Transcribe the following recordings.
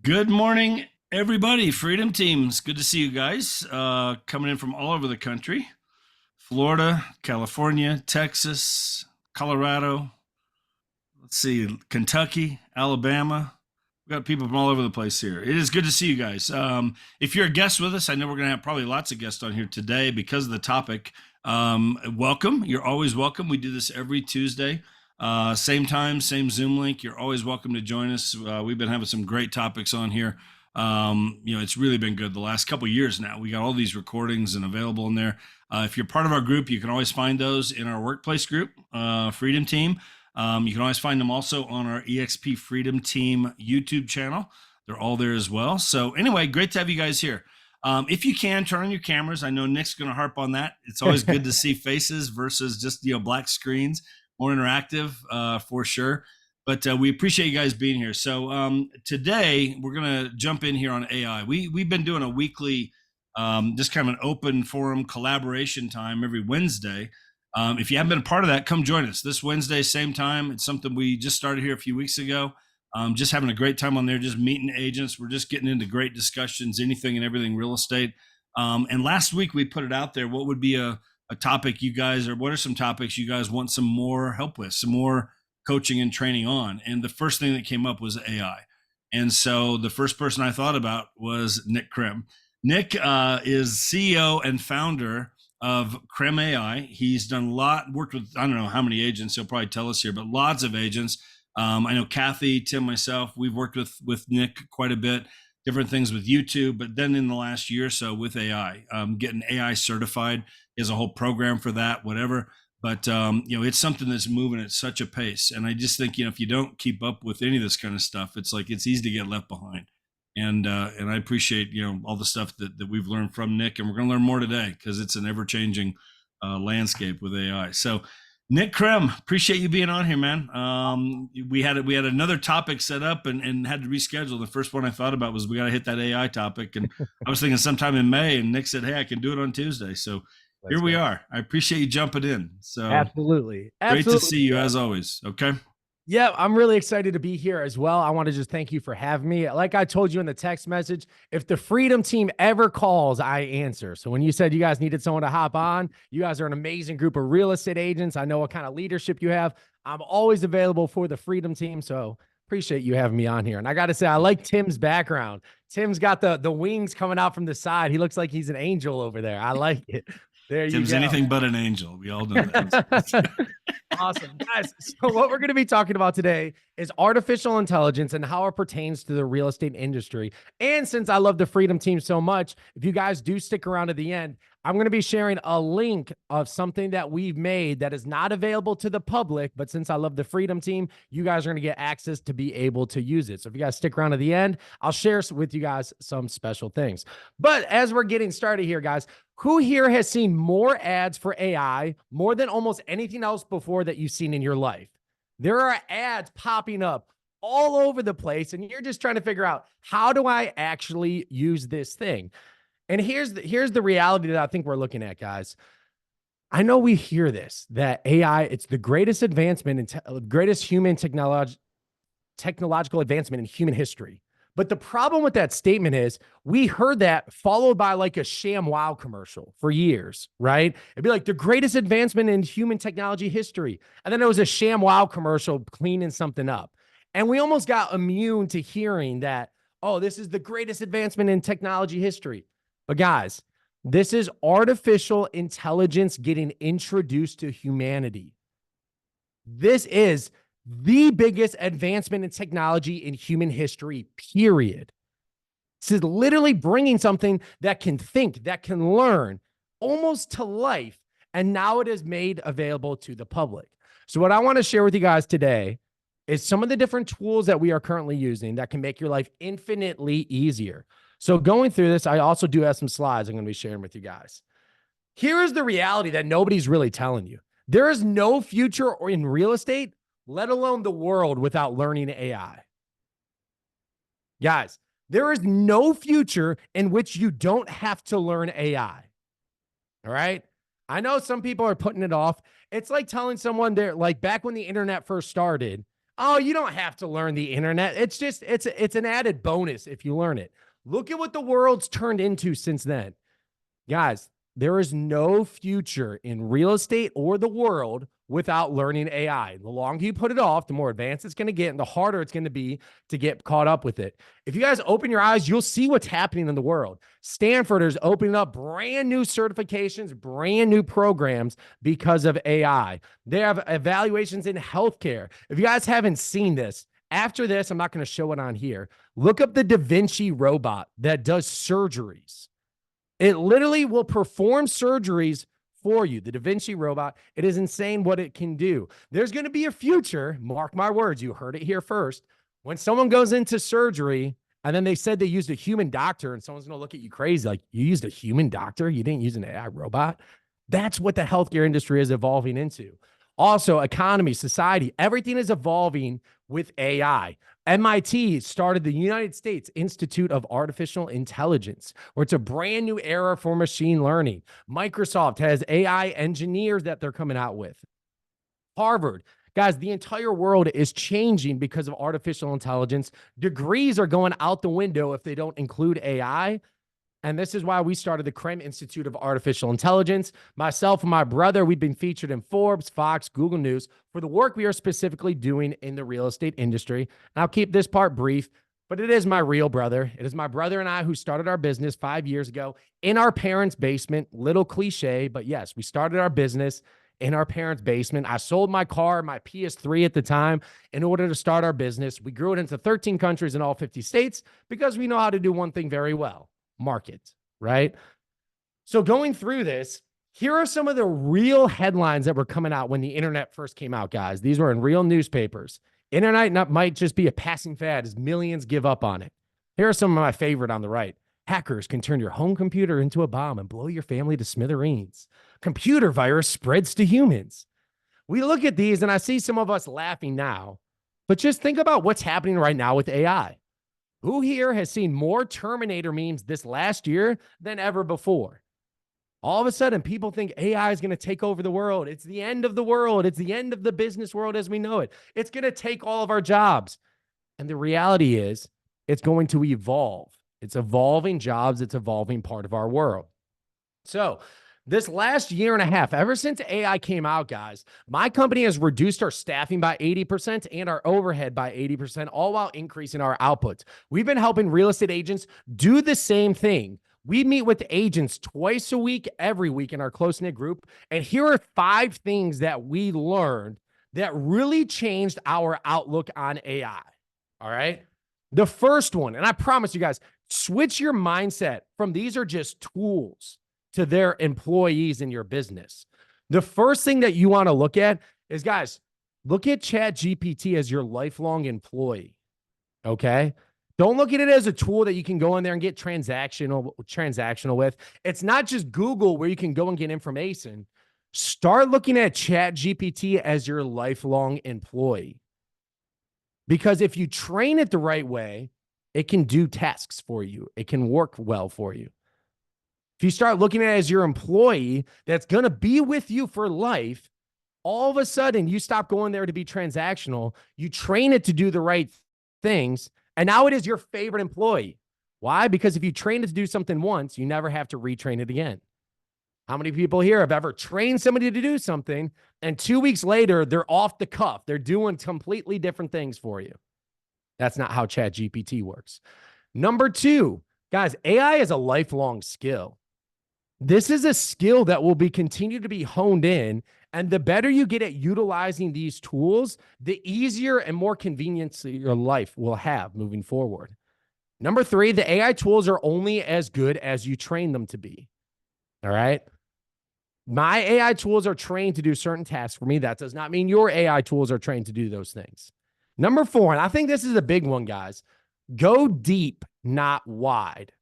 Good morning, everybody. Freedom Teams. Good to see you guys. Coming in from all over the country: Florida, California, Texas, Colorado. Let's see, Kentucky, Alabama. We've got people from all over the place here. It is good to see you guys. If you're a guest with us, I know we're going to have probably lots of guests on here today because of the topic. Welcome. You're always welcome. We do this every Tuesday. Same time, same Zoom link. You're always welcome to join us. We've been having some great topics on here. It's really been good the last couple of years now. We got all these recordings and available in there. If you're part of our group, you can always find those in our workplace group, Freedom Team. You can always find them also on our EXP Freedom Team YouTube channel. They're all there as well. So anyway, great to have you guys here. If you can, turn on your cameras. I know Nick's going to harp on that. It's always good to see faces versus just black screens. More interactive for sure. But we appreciate you guys being here. So today we're going to jump in here on AI. We've been doing a weekly, just kind of an open forum collaboration time every Wednesday. If you haven't been a part of that, come join us this Wednesday, same time. It's something we just started here a few weeks ago. Just having a great time on there, just meeting agents. We're just getting into great discussions, anything and everything real estate. And last week we put it out there. What would be a topic you guys, or what are some topics you guys want some more help with, some more coaching and training on? And the first thing that came up was AI. And so the first person I thought about was NicK Krem. NicK is CEO and founder of Krem AI. He's done worked with, I don't know how many agents, he'll probably tell us here, but lots of agents. I know Kathy, Tim, myself, we've worked with NicK quite a bit, different things with YouTube, but then in the last year or so with AI, getting AI certified. He has a whole program for that, whatever. But it's something that's moving at such a pace. And I just think, if you don't keep up with any of this kind of stuff, it's like it's easy to get left behind. And I appreciate, all the stuff that we've learned from NicK, and we're going to learn more today because it's an ever-changing landscape with AI. So NicK Krem, appreciate you being on here, man. We had another topic set up and had to reschedule. The first one I thought about was we got to hit that AI topic, and I was thinking sometime in May, and NicK said, "Hey, I can do it on Tuesday." So here we are. I appreciate you jumping in. So Absolutely. great to see you as always. Okay. Yeah, I'm really excited to be here as well. I want to just thank you for having me. Like I told you in the text message, if the Freedom Team ever calls, I answer. So when you said you guys needed someone to hop on, you guys are an amazing group of real estate agents. I know what kind of leadership you have. I'm always available for the Freedom Team. So appreciate you having me on here. And I got to say, I like Tim's background. Tim's got the wings coming out from the side. He looks like he's an angel over there. I like it. There you go. Tim's anything but an angel. We all know that. Awesome. Guys, so what we're going to be talking about today is artificial intelligence and how it pertains to the real estate industry. And since I love the Freedom Team so much, if you guys do stick around to the end, I'm going to be sharing a link of something that we've made that is not available to the public, but since I love the Freedom Team, you guys are going to get access to be able to use it. So if you guys stick around to the end, I'll share with you guys some special things. But as we're getting started here, guys, who here has seen more ads for AI more than almost anything else before that you've seen in your life? There are ads popping up all over the place, and you're just trying to figure out, how do I actually use this thing? And here's the reality that I think we're looking at, guys. I know we hear this, that AI, it's the greatest advancement in greatest human technological advancement in human history. But the problem with that statement is we heard that followed by like a ShamWow commercial for years, right? It'd be like the greatest advancement in human technology history. And then there was a ShamWow commercial cleaning something up. And we almost got immune to hearing that, oh, this is the greatest advancement in technology history. But guys, this is artificial intelligence getting introduced to humanity. This is the biggest advancement in technology in human history, period. This is literally bringing something that can think, that can learn almost to life. And now it is made available to the public. So what I want to share with you guys today is some of the different tools that we are currently using that can make your life infinitely easier. So going through this, I also do have some slides I'm going to be sharing with you guys. Here is the reality that nobody's really telling you. There is no future in real estate, let alone the world, without learning AI. Guys, there is no future in which you don't have to learn AI. All right? I know some people are putting it off. It's like telling someone, they're like, back when the internet first started, Oh, you don't have to learn the internet. It's just it's an added bonus if you learn it. Look at what the world's turned into since then. Guys, there is no future in real estate or the world without learning AI. The longer you put it off, the more advanced it's going to get and the harder it's going to be to get caught up with it. If you guys open your eyes, you'll see what's happening in the world. Stanford is opening up brand new certifications, brand new programs because of AI. They have evaluations in healthcare. If you guys haven't seen this, after this, I'm not going to show it on here. Look up the Da Vinci robot that does surgeries. It literally will perform surgeries for you. The Da Vinci robot, it is insane what it can do. There's going to be a future, mark my words, you heard it here first, when someone goes into surgery and then they said they used a human doctor and someone's going to look at you crazy like, you used a human doctor? You didn't use an AI robot? That's what the healthcare industry is evolving into. Also, economy, society, everything is evolving with AI. MIT started the United States Institute of Artificial Intelligence, where it's a brand new era for machine learning. Microsoft has AI engineers that they're coming out with. Harvard, guys, the entire world is changing because of artificial intelligence. Degrees are going out the window if they don't include AI. And this is why we started the Krem Institute of Artificial Intelligence. Myself and my brother, we've been featured in Forbes, Fox, Google News for the work we are specifically doing in the real estate industry. And I'll keep this part brief, but it is my real brother. It is my brother and I who started our business 5 years ago in our parents' basement. Little cliche, but yes, we started our business in our parents' basement. I sold my car, my PS3 at the time, in order to start our business. We grew it into 13 countries in all 50 states because we know how to do one thing very well. Market, right? So going through this, here are some of the real headlines that were coming out when the internet first came out, guys. These were in real newspapers. Internet might just be a passing fad as millions give up on it. Here are some of my favorite on the right. Hackers can turn your home computer into a bomb and blow your family to smithereens. Computer virus spreads to humans. We look at these and I see some of us laughing now, but just think about what's happening right now with AI. Who here has seen more Terminator memes this last year than ever before? All of a sudden, people think AI is going to take over the world. It's the end of the world. It's the end of the business world as we know it. It's going to take all of our jobs. And the reality is, it's going to evolve. It's evolving jobs. It's evolving part of our world. So this last year and a half, ever since AI came out, guys, my company has reduced our staffing by 80% and our overhead by 80%, all while increasing our output. We've been helping real estate agents do the same thing. We meet with agents twice a week, every week in our close-knit group. And here are 5 things that we learned that really changed our outlook on AI. All right. The first one, and I promise you guys, switch your mindset from these are just tools to their employees in your business. The first thing that you want to look at is, guys, look at ChatGPT as your lifelong employee, okay? Don't look at it as a tool that you can go in there and get transactional with. It's not just Google where you can go and get information. Start looking at ChatGPT as your lifelong employee. Because if you train it the right way, it can do tasks for you. It can work well for you. If you start looking at it as your employee that's going to be with you for life, all of a sudden you stop going there to be transactional. You train it to do the right things. And now it is your favorite employee. Why? Because if you train it to do something once, you never have to retrain it again. How many people here have ever trained somebody to do something and 2 weeks later, they're off the cuff. They're doing completely different things for you. That's not how ChatGPT works. Number 2, guys, AI is a lifelong skill. This is a skill that will continue to be honed in. And the better you get at utilizing these tools, the easier and more convenience your life will have moving forward. Number 3, the AI tools are only as good as you train them to be. All right. My AI tools are trained to do certain tasks for me. That does not mean your AI tools are trained to do those things. Number 4, and I think this is a big one, guys, go deep, not wide.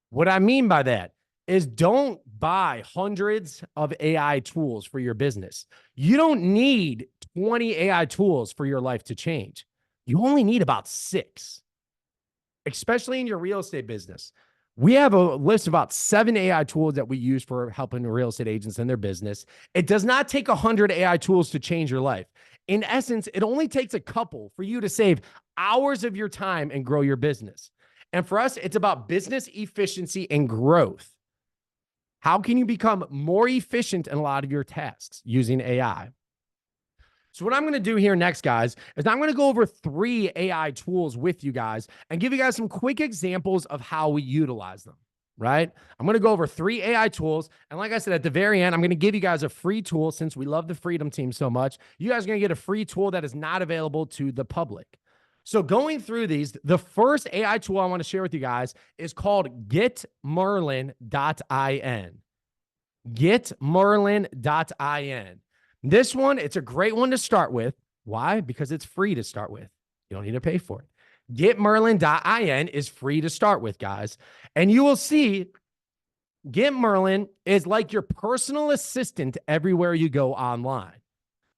What I mean by that is don't buy hundreds of AI tools for your business. You don't need 20 AI tools for your life to change. You only need about 6, especially in your real estate business. We have a list of about 7 AI tools that we use for helping real estate agents in their business. It does not take 100 AI tools to change your life. In essence, it only takes a couple for you to save hours of your time and grow your business. And for us, it's about business efficiency and growth. How can you become more efficient in a lot of your tasks using AI? So what I'm going to do here next, guys, is I'm going to go over 3 AI tools with you guys and give you guys some quick examples of how we utilize them, right? I'm going to go over 3 AI tools. And like I said, at the very end, I'm going to give you guys a free tool. Since we love the Freedom Team so much, you guys are going to get a free tool that is not available to the public. So going through these, the first AI tool I want to share with you guys is called getmerlin.in. Getmerlin.in. This one, it's a great one to start with. Why? Because it's free to start with. You don't need to pay for it. Getmerlin.in is free to start with, guys. And you will see Getmerlin is like your personal assistant everywhere you go online.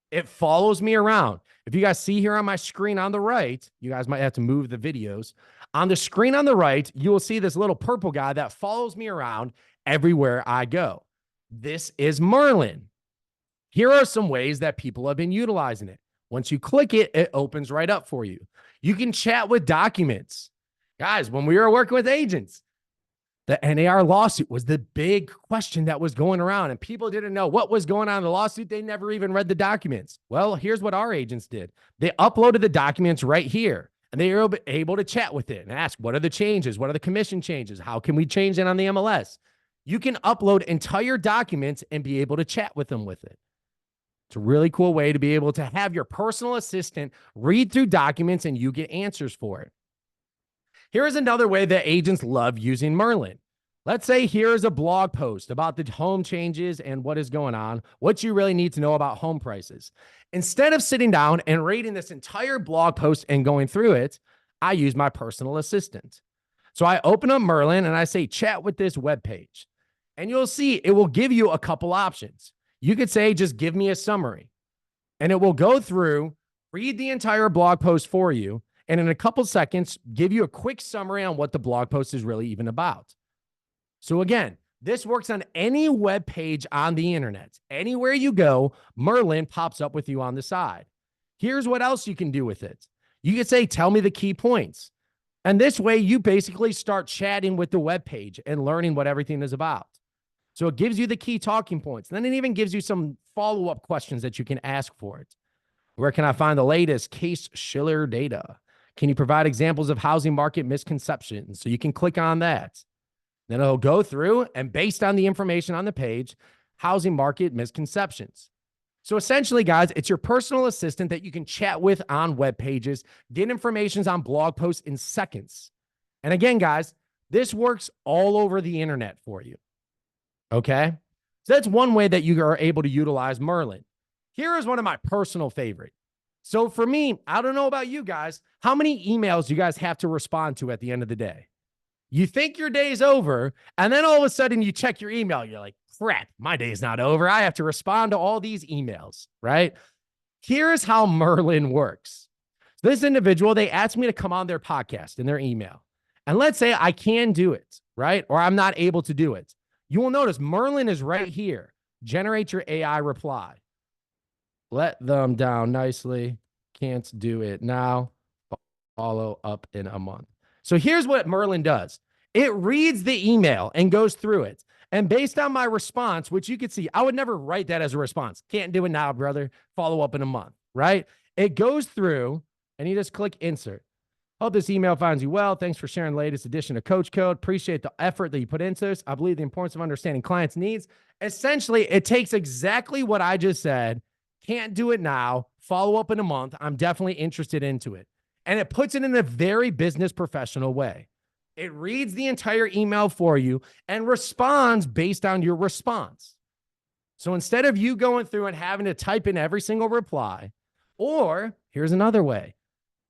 It follows me around. If you guys see here on my screen on the right, you guys might have to move the videos. On the screen on the right, you will see this little purple guy that follows me around everywhere I go. This is Merlin. Here are some ways that people have been utilizing it. Once you click it, it opens right up for you. You can chat with documents. Guys, when we were working with agents, the NAR lawsuit was the big question that was going around, and people didn't know what was going on in the lawsuit. They never even read the documents. Well, here's what our agents did. They uploaded the documents right here, and they were able to chat with it and ask, what are the changes? What are the commission changes? How can we change it on the MLS? You can upload entire documents and be able to chat with them with it. It's a really cool way to be able to have your personal assistant read through documents and you get answers for it. Here's another way that agents love using Merlin. Let's say here's a blog post about the home changes and what is going on, what you really need to know about home prices. Instead of sitting down and reading this entire blog post and going through it, I use my personal assistant. So I open up Merlin and I say, chat with this web page. And you'll see it will give you a couple options. You could say, just give me a summary. And it will go through, read the entire blog post for you, and in a couple seconds, give you a quick summary on what the blog post is really even about. So again, this works on any web page on the internet. Anywhere you go, Merlin pops up with you on the side. Here's what else you can do with it. You can say, tell me the key points. And this way, you basically start chatting with the web page and learning what everything is about. So it gives you the key talking points. And then it even gives you some follow-up questions that you can ask for it. Where can I find the latest Case-Shiller data? Can you provide examples of housing market misconceptions? So you can click on that. Then it'll go through and based on the information on the page, housing market misconceptions. So essentially, guys, it's your personal assistant that you can chat with on web pages, get information on blog posts in seconds. And again, guys, this works all over the internet for you. Okay? So that's one way that you are able to utilize Merlin. Here is one of my personal favorites. So for me, I don't know about you guys, how many emails you guys have to respond to at the end of the day? You think your day's over, and then all of a sudden you check your email. You're like, crap, my day's not over. I have to respond to all these emails, right? Here's how Merlin works. This individual, they asked me to come on their podcast in their email. And let's say I can do it, right? Or I'm not able to do it. You will notice Merlin is right here. Generate your AI reply. Let them down nicely. Can't do it now. Follow up in a month. So here's what Merlin does. It reads the email and goes through it. And based on my response, which you could see, I would never write that as a response. Can't do it now, brother. Follow up in a month, right? It goes through and you just click insert. Hope this email finds you well. Thanks for sharing the latest edition of Coach Code. Appreciate the effort that you put into this. I believe the importance of understanding clients' needs. Essentially, it takes exactly what I just said. Can't do it now. Follow up in a month. I'm definitely interested into it. And it puts it in a very business professional way. It reads the entire email for you and responds based on your response. So instead of you going through and having to type in every single reply, or here's another way.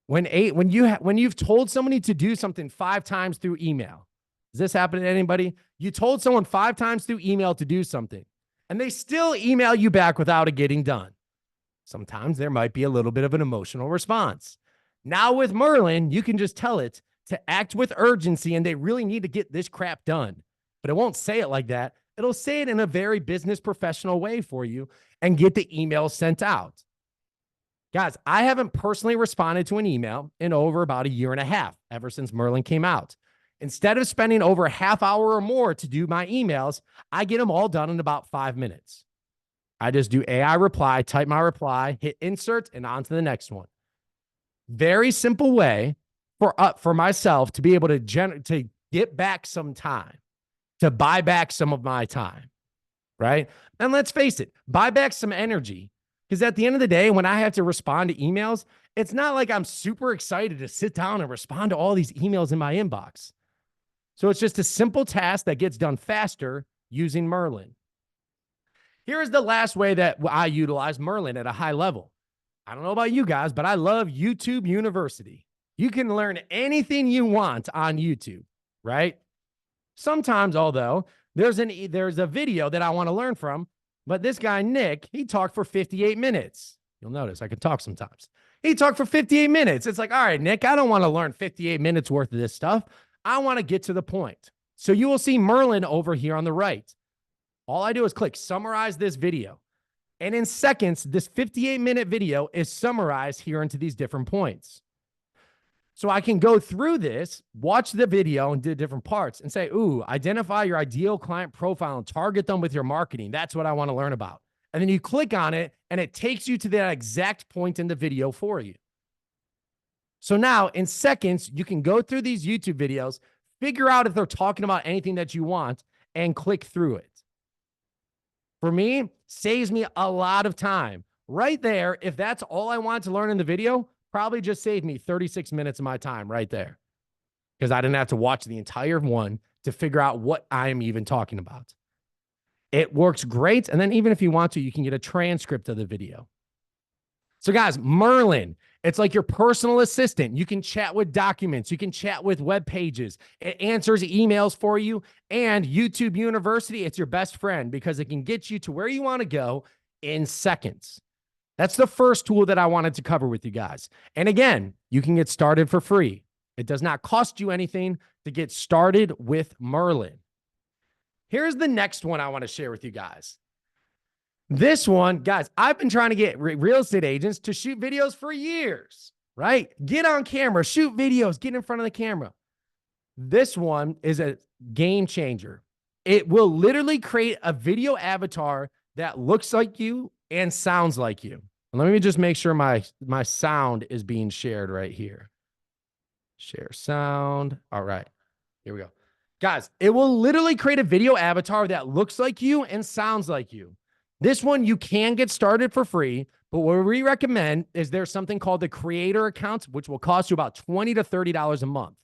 When you've told somebody to do something 5 times through email, does this happen to anybody? You told someone 5 times through email to do something, and they still email you back without it getting done. Sometimes there might be a little bit of an emotional response. Now with Merlin, you can just tell it to act with urgency, and they really need to get this crap done. But it won't say it like that. It'll say it in a very business professional way for you and get the email sent out. Guys, I haven't personally responded to an email in over about a year and a half, ever since Merlin came out. Instead of spending over a half hour or more to do my emails, I get them all done in about 5 minutes. I just do AI reply, type my reply, hit insert, and on to the next one. Very simple way for myself to be able to get back some time, to buy back some of my time, right? And let's face it, buy back some energy. Because at the end of the day, when I have to respond to emails, it's not like I'm super excited to sit down and respond to all these emails in my inbox. So it's just a simple task that gets done faster using Merlin. Here is the last way that I utilize Merlin at a high level. I don't know about you guys, but I love YouTube University. You can learn anything you want on YouTube, right? Sometimes, although, there's a video that I want to learn from, but this guy, NicK, he talked for 58 minutes. You'll notice I can talk sometimes. He talked for 58 minutes. It's like, all right, NicK, I don't want to learn 58 minutes worth of this stuff. I want to get to the point. So you will see Merlin over here on the right. All I do is click summarize this video. And in seconds, this 58-minute video is summarized here into these different points. So I can go through this, watch the video and do different parts and say, ooh, identify your ideal client profile and target them with your marketing. That's what I want to learn about. And then you click on it and it takes you to that exact point in the video for you. So now in seconds, you can go through these YouTube videos, figure out if they're talking about anything that you want and click through it. For me, saves me a lot of time. Right there, if that's all I wanted to learn in the video, probably just saved me 36 minutes of my time right there, because I didn't have to watch the entire one to figure out what I'm even talking about. It works great. And then even if you want to, you can get a transcript of the video. So guys, Merlin, it's like your personal assistant. You can chat with documents. You can chat with web pages. It answers emails for you. And YouTube University, it's your best friend because it can get you to where you want to go in seconds. That's the first tool that I wanted to cover with you guys. And again, you can get started for free. It does not cost you anything to get started with Merlin. Here's the next one I want to share with you guys. This one, guys, I've been trying to get real estate agents to shoot videos for years, right? Get on camera, shoot videos, get in front of the camera. This one is a game changer. It will literally create a video avatar that looks like you and sounds like you. And let me just make sure my sound is being shared right here. Share sound. All right, here we go. Guys, it will literally create a video avatar that looks like you and sounds like you. This one you can get started for free, but what we recommend is there's something called the creator account, which will cost you about $20 to $30 a month.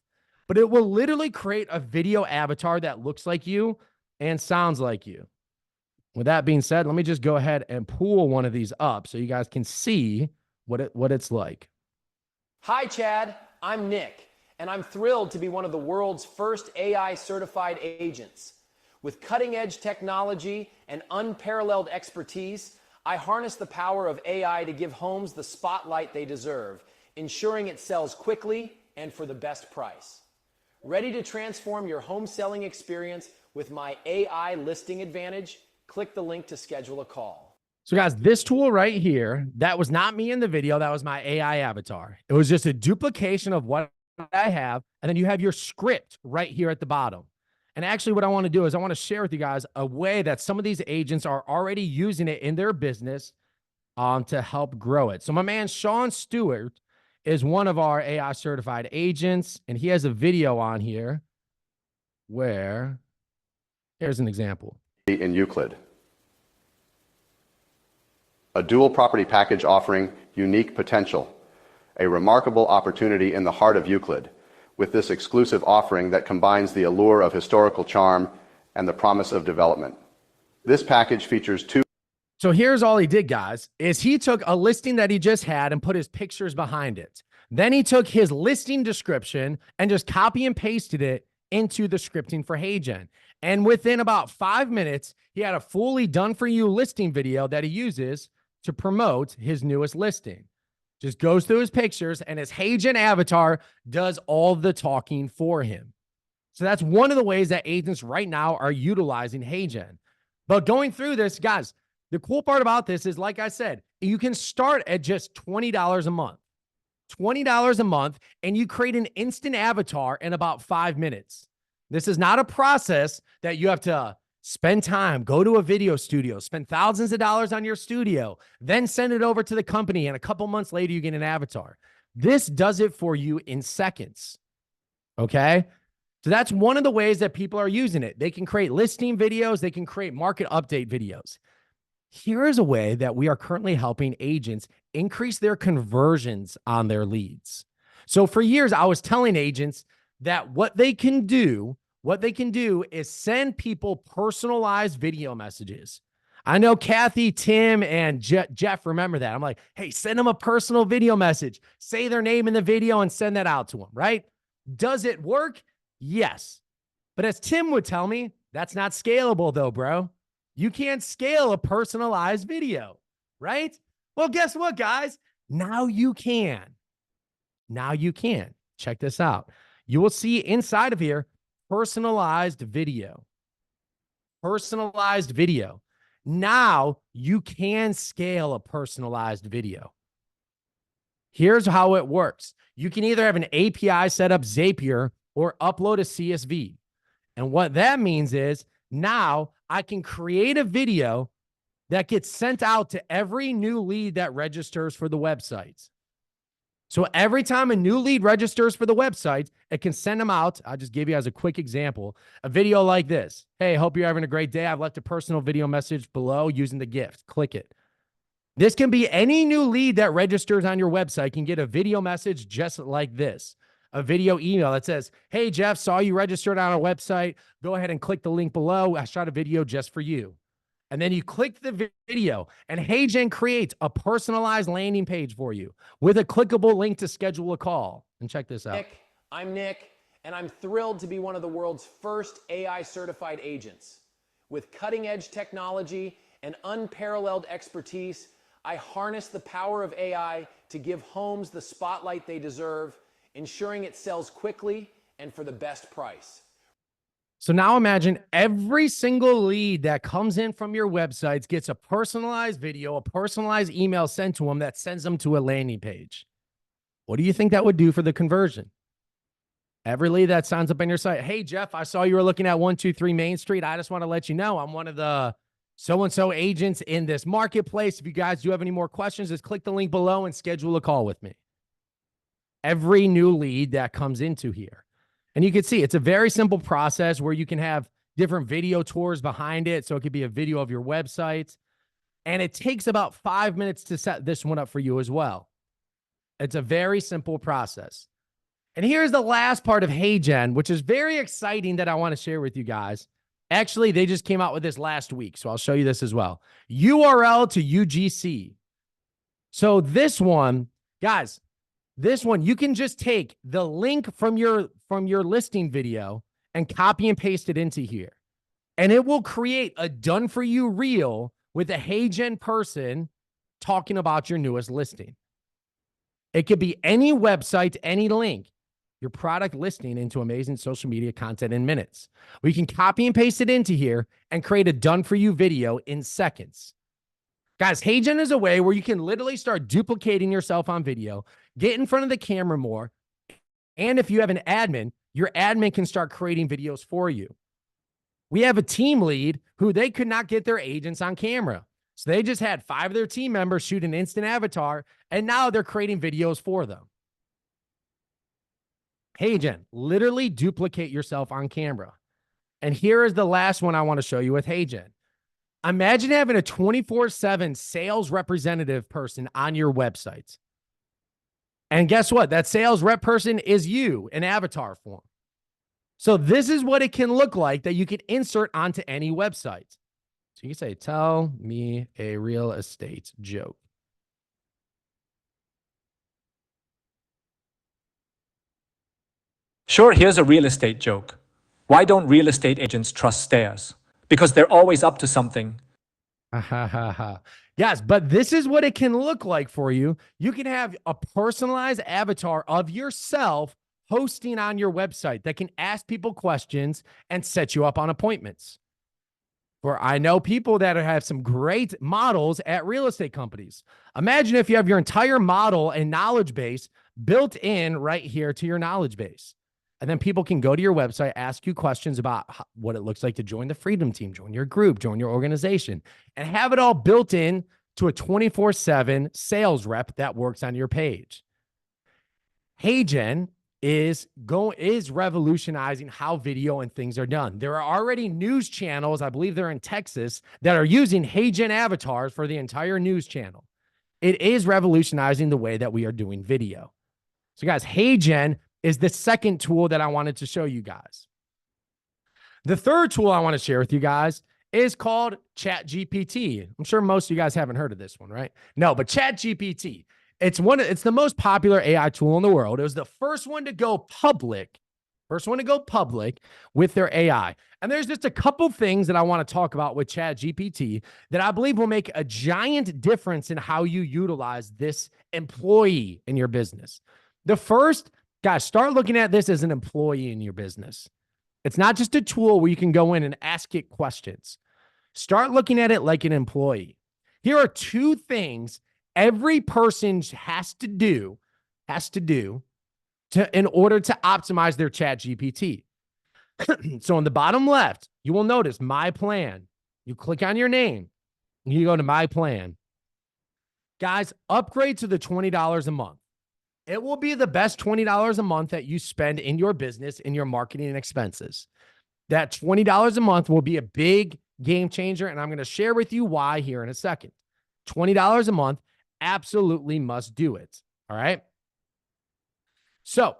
But it will literally create a video avatar that looks like you and sounds like you. With that being said, let me just go ahead and pull one of these up so you guys can see what it's like. Hi, Chad. I'm NicK, and I'm thrilled to be one of the world's first AI certified agents. With cutting-edge technology and unparalleled expertise, I harness the power of AI to give homes the spotlight they deserve, ensuring it sells quickly and for the best price. Ready to transform your home selling experience with my AI listing advantage? Click the link to schedule a call. So guys, this tool right here, that was not me in the video. That was my AI avatar. It was just a duplication of what I have. And then you have your script right here at the bottom. And actually what I want to do is I want to share with you guys a way that some of these agents are already using it in their business to help grow it. So my man, Sean Stewart, is one of our AI certified agents. And he has a video on here where, here's an example. In Euclid. A dual property package offering unique potential, a remarkable opportunity in the heart of Euclid, with this exclusive offering that combines the allure of historical charm and the promise of development. This package features two. So here's all he did, guys, is he took a listing that he just had and put his pictures behind it. Then he took his listing description and just copy and pasted it into the scripting for HeyGen. And within about 5 minutes, he had a fully done for you listing video that he uses to promote his newest listing. Just goes through his pictures and his HeyGen avatar does all the talking for him. So that's one of the ways that agents right now are utilizing HeyGen. But going through this, guys, The cool part about this is, like I said, you can start at just $20 a month. $20 a month, and you create an instant avatar in about 5 minutes. This is not a process that you have to spend time, go to a video studio, spend thousands of dollars on your studio, then send it over to the company, and a couple months later, you get an avatar. This does it for you in seconds. Okay? So that's one of the ways that people are using it. They can create listing videos, they can create market update videos. Here is a way that we are currently helping agents increase their conversions on their leads. So for years, I was telling agents that what they can do is send people personalized video messages. I know Kathy, Tim, and Jeff remember that. I'm like, hey, send them a personal video message. Say their name in the video and send that out to them, right? Does it work? Yes. But as Tim would tell me, that's not scalable though, bro. You can't scale a personalized video, right? Well, guess what, guys? Now you can. Now you can. Check this out. You will see inside of here, personalized video. Personalized video. Now you can scale a personalized video. Here's how it works. You can either have an API set up Zapier or upload a CSV. And what that means is now I can create a video that gets sent out to every new lead that registers for the website. So every time a new lead registers for the website, it can send them out. I'll just give you as a quick example, a video like this. Hey, hope you're having a great day. I've left a personal video message below using the gift. Click it. This can be any new lead that registers on your website can get a video message just like this. A video email that says, hey, Jeff, saw you registered on our website. Go ahead and click the link below. I shot a video just for you. And then you click the video, and HeyGen creates a personalized landing page for you with a clickable link to schedule a call. And check this out. I'm Nick, and I'm thrilled to be one of the world's first AI certified agents. With cutting edge technology and unparalleled expertise, I harness the power of AI to give homes the spotlight they deserve, ensuring it sells quickly and for the best price. So now imagine every single lead that comes in from your websites gets a personalized video, a personalized email sent to them that sends them to a landing page. What do you think that would do for the conversion? Every lead that signs up on your site, hey, Jeff, I saw you were looking at 123 Main Street. I just want to let you know I'm one of the so-and-so agents in this marketplace. If you guys do have any more questions, just click the link below and schedule a call with me. Every new lead that comes into here. And you can see it's a very simple process where you can have different video tours behind it. So it could be a video of your website. And it takes about 5 minutes to set this one up for you as well. It's a very simple process. And here's the last part of HeyGen, which is very exciting that I want to share with you guys. Actually, they just came out with this last week. So I'll show you this as well. URL to UGC. So this one, guys, this one, you can just take the link from your listing video and copy and paste it into here. And it will create a done-for-you reel with a HeyGen person talking about your newest listing. It could be any website, any link, your product listing into amazing social media content in minutes. We can copy and paste it into here and create a done-for-you video in seconds. Guys, HeyGen is a way where you can literally start duplicating yourself on video, get in front of the camera more, and if you have an admin, your admin can start creating videos for you. We have a team lead who they could not get their agents on camera. So they just had 5 of their team members shoot an instant avatar, and now they're creating videos for them. HeyGen, literally duplicate yourself on camera. And here is the last one I want to show you with HeyGen. Imagine having a 24/7 sales representative person on your website. And guess what? That sales rep person is you in avatar form. So this is what it can look like that you can insert onto any website. So you can say, tell me a real estate joke. Sure, here's a real estate joke. Why don't real estate agents trust stairs? Because they're always up to something. Yes, but this is what it can look like for you. You can have a personalized avatar of yourself hosting on your website that can ask people questions and set you up on appointments. For I know people that have some great models at real estate companies. Imagine if you have your entire model and knowledge base built in right here to your knowledge base. And then people can go to your website, ask you questions about what it looks like to join the Freedom Team, join your group, join your organization, and have it all built in to a 24/7 sales rep that works on your page. HeyGen is revolutionizing how video and things are done. There are already news channels, I believe they're in Texas, that are using HeyGen avatars for the entire news channel. It is revolutionizing the way that we are doing video. So guys, HeyGen is the second tool that I wanted to show you guys. The third tool I want to share with you guys is called ChatGPT. I'm sure most of you guys haven't heard of this one, right? No, but ChatGPT. It's the most popular AI tool in the world. It was the first one to go public with their AI. And there's just a couple things that I want to talk about with ChatGPT that I believe will make a giant difference in how you utilize this employee in your business. The first, guys, start looking at this as an employee in your business. It's not just a tool where you can go in and ask it questions. Start looking at it like an employee. Here are two things every person has to do in order to optimize their ChatGPT. So on the bottom left, you will notice My Plan. You click on your name. You go to My Plan. Guys, upgrade to the $20 a month. It will be the best $20 a month that you spend in your business, in your marketing and expenses. That $20 a month will be a big game changer, and I'm going to share with you why here in a second. $20 a month, absolutely must do it. All right. So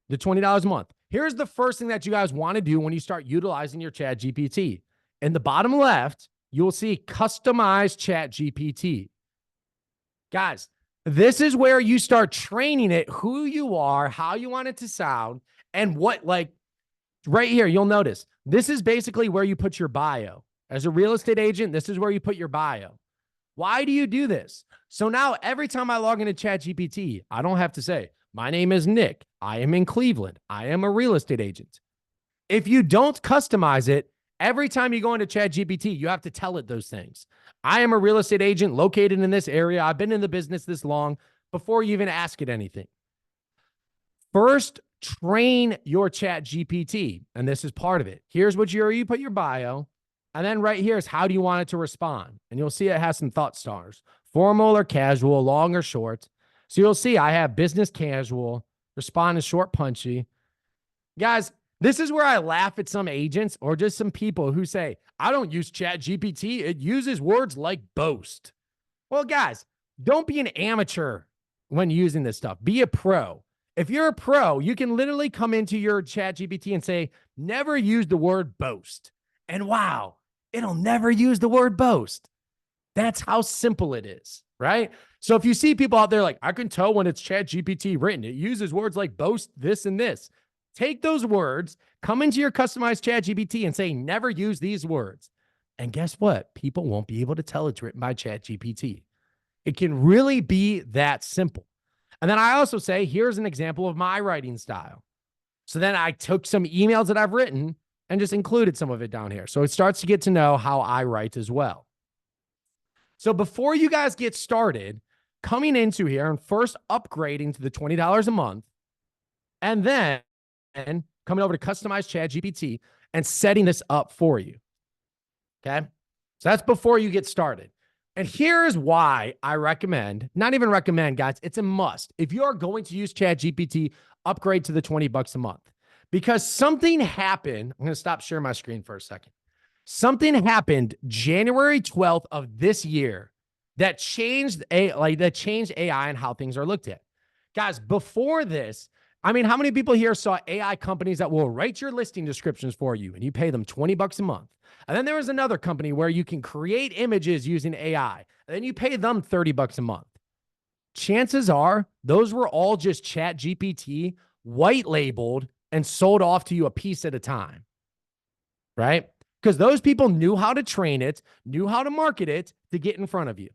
the $20 a month. Here's the first thing that you guys want to do when you start utilizing your ChatGPT. In the bottom left, you'll see Customize ChatGPT. Guys, this is where you start training it, who you are, how you want it to sound, and what, like right here, you'll notice this is basically where you put your bio. As a real estate agent, this is where you put your bio. Why do you do this? So now every time I log into ChatGPT, I don't have to say, my name is Nick. I am in Cleveland. I am a real estate agent. If you don't customize it, every time you go into ChatGPT, you have to tell it those things. I am a real estate agent located in this area. I've been in the business this long, before you even ask it anything. First, train your ChatGPT, and this is part of it. Here's what you put your bio, and then right here is how do you want it to respond? And you'll see it has some thought stars, formal or casual, long or short. So you'll see I have business casual, respond is short, punchy. Guys, this is where I laugh at some agents or just some people who say, I don't use ChatGPT. It uses words like boast. Well, guys, don't be an amateur when using this stuff. Be a pro. If you're a pro, you can literally come into your ChatGPT and say, never use the word boast. And wow, it'll never use the word boast. That's how simple it is, right? So if you see people out there like, I can tell when it's ChatGPT written, it uses words like boast, this and this. Take those words, come into your customized ChatGPT and say, never use these words. And guess what? People won't be able to tell it's written by ChatGPT. It can really be that simple. And then I also say, here's an example of my writing style. So then I took some emails that I've written and just included some of it down here. So it starts to get to know how I write as well. So before you guys get started, coming into here and first upgrading to the $20 a month, and then coming over to Customize ChatGPT and setting this up for you. Okay. So that's before you get started. And here's why I recommend, not even recommend, guys, it's a must. If you are going to use ChatGPT, upgrade to the $20 a month. Because something happened. I'm going to stop sharing my screen for a second. Something happened January 12th of this year that changed AI and how things are looked at. Guys, before this, I mean, how many people here saw AI companies that will write your listing descriptions for you and you pay them $20 a month? And then there was another company where you can create images using AI and then you pay them $30 a month. Chances are those were all just ChatGPT white labeled and sold off to you a piece at a time, right? Because those people knew how to train it, knew how to market it to get in front of you.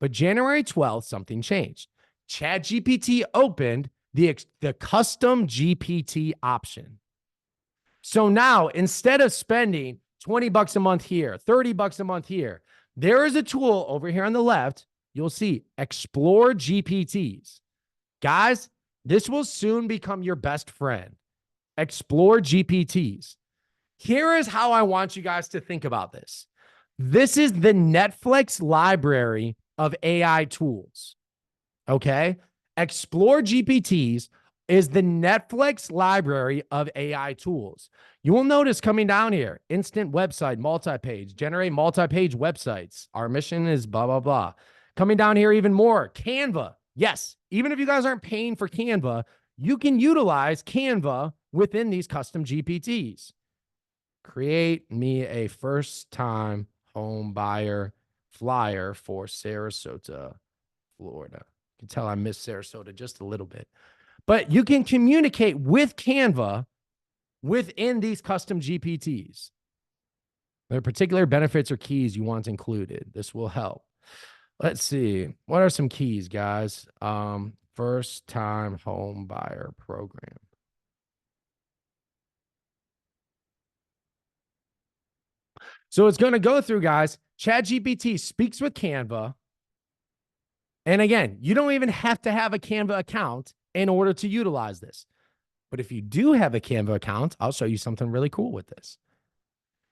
But January 12th, something changed. ChatGPT opened the custom GPT option. So now, instead of spending 20 bucks a month here, 30 bucks a month here. There is a tool over here on the left. You'll see Explore GPTs. Guys, this will soon become your best friend. Explore GPTs. Here is how I want you guys to think about this. This is the Netflix library of AI tools. Okay? Explore GPTs is the Netflix library of AI tools. You will notice coming down here, instant website, multi-page, generate multi-page websites. Our mission is blah, blah, blah. Coming down here even more, Canva. Yes, even if you guys aren't paying for Canva, you can utilize Canva within these custom GPTs. Create me a first-time home buyer flyer for Sarasota, Florida. You can tell I miss Sarasota just a little bit. But you can communicate with Canva within these custom GPTs. There are particular benefits or keys you want included. This will help. Let's see. What are some keys, guys? First-time home buyer program. So it's going to go through, guys. ChatGPT speaks with Canva. And again, you don't even have to have a Canva account in order to utilize this. But if you do have a Canva account, I'll show you something really cool with this.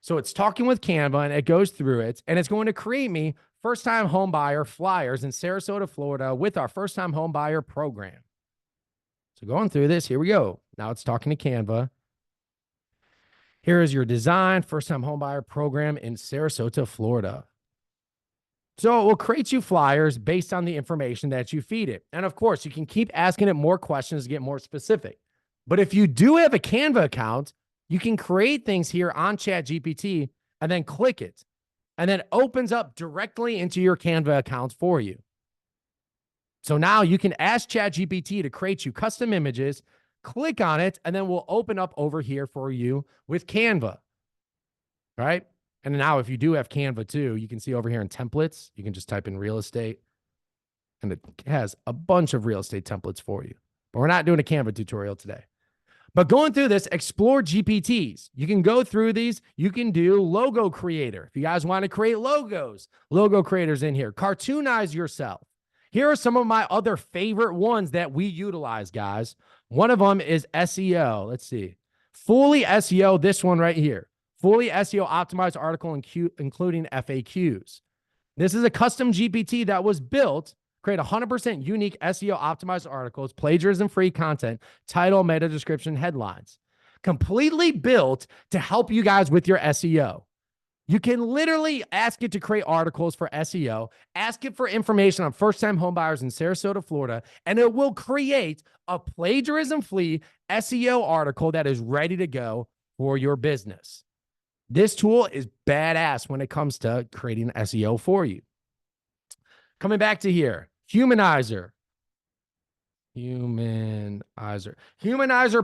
So it's talking with Canva and it goes through it and it's going to create me first-time home buyer flyers in Sarasota, Florida with our first-time home buyer program. So going through this, here we go. Now it's talking to Canva. Here is your design, first-time home buyer program in Sarasota, Florida. So it will create you flyers based on the information that you feed it. And of course, you can keep asking it more questions to get more specific. But if you do have a Canva account, you can create things here on ChatGPT and then click it. And then it opens up directly into your Canva account for you. So now you can ask ChatGPT to create you custom images, click on it, and then we'll open up over here for you with Canva. Right? And now if you do have Canva too, you can see over here in templates, you can just type in real estate and it has a bunch of real estate templates for you. But we're not doing a Canva tutorial today. But going through this, explore GPTs. You can go through these. You can do logo creator. If you guys want to create logos, logo creators in here. Cartoonize yourself. Here are some of my other favorite ones that we utilize, guys. One of them is SEO. Let's see. Fully SEO, this one right here. Fully SEO optimized article including FAQs. This is a custom GPT that was built, create 100% unique SEO optimized articles, plagiarism-free content, title, meta description, headlines. Completely built to help you guys with your SEO. You can literally ask it to create articles for SEO, ask it for information on first-time homebuyers in Sarasota, Florida, and it will create a plagiarism-free SEO article that is ready to go for your business. This tool is badass when it comes to creating SEO for you. Coming back to here, Humanizer. Humanizer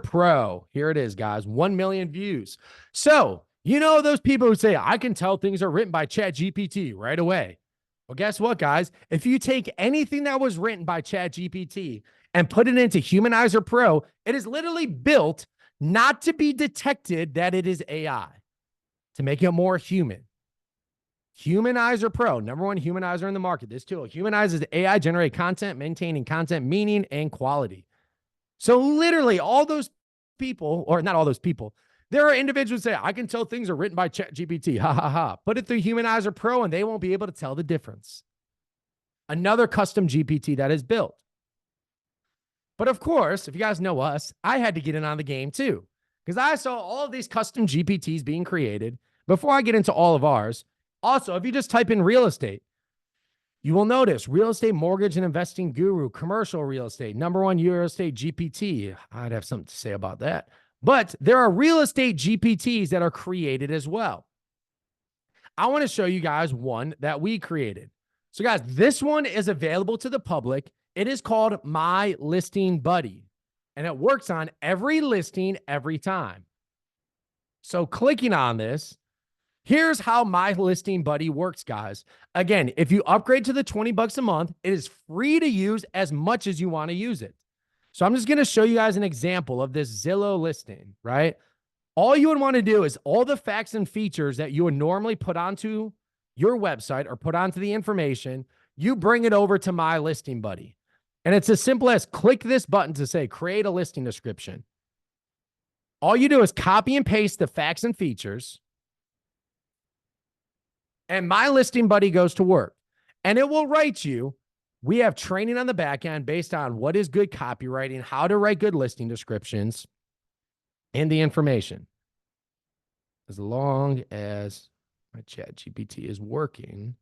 Pro. Here it is, guys. 1 million views. So, you know those people who say, I can tell things are written by ChatGPT right away. Well, guess what, guys? If you take anything that was written by ChatGPT and put it into Humanizer Pro, it is literally built not to be detected that it is AI, to make it more human. Humanizer Pro, #1 humanizer in the market. This tool humanizes AI generated content, maintaining content meaning and quality. So literally all those people, or not all those people, there are individuals who say, I can tell things are written by ChatGPT. Ha ha ha. Put it through Humanizer Pro and they won't be able to tell the difference. Another custom GPT that is built. But of course, if you guys know us, I had to get in on the game too, because I saw all of these custom GPTs being created. Before I get into all of ours, also, if you just type in real estate, you will notice real estate mortgage and investing guru, commercial real estate, #1 real estate GPT. I'd have something to say about that. But there are real estate GPTs that are created as well. I want to show you guys one that we created. So guys, this one is available to the public. It is called My Listing Buddy, and it works on every listing every time. So clicking on this, here's how My Listing Buddy works, guys. Again, if you upgrade to the 20 bucks a month, it is free to use as much as you want to use it. So I'm just going to show you guys an example of this Zillow listing, right? All you would want to do is all the facts and features that you would normally put onto your website or put onto the information, you bring it over to My Listing Buddy. And it's as simple as click this button to say create a listing description. All you do is copy and paste the facts and features, and My Listing Buddy goes to work. And it will write you. We have training on the back end based on what is good copywriting, how to write good listing descriptions, and the information. As long as my chat GPT is working,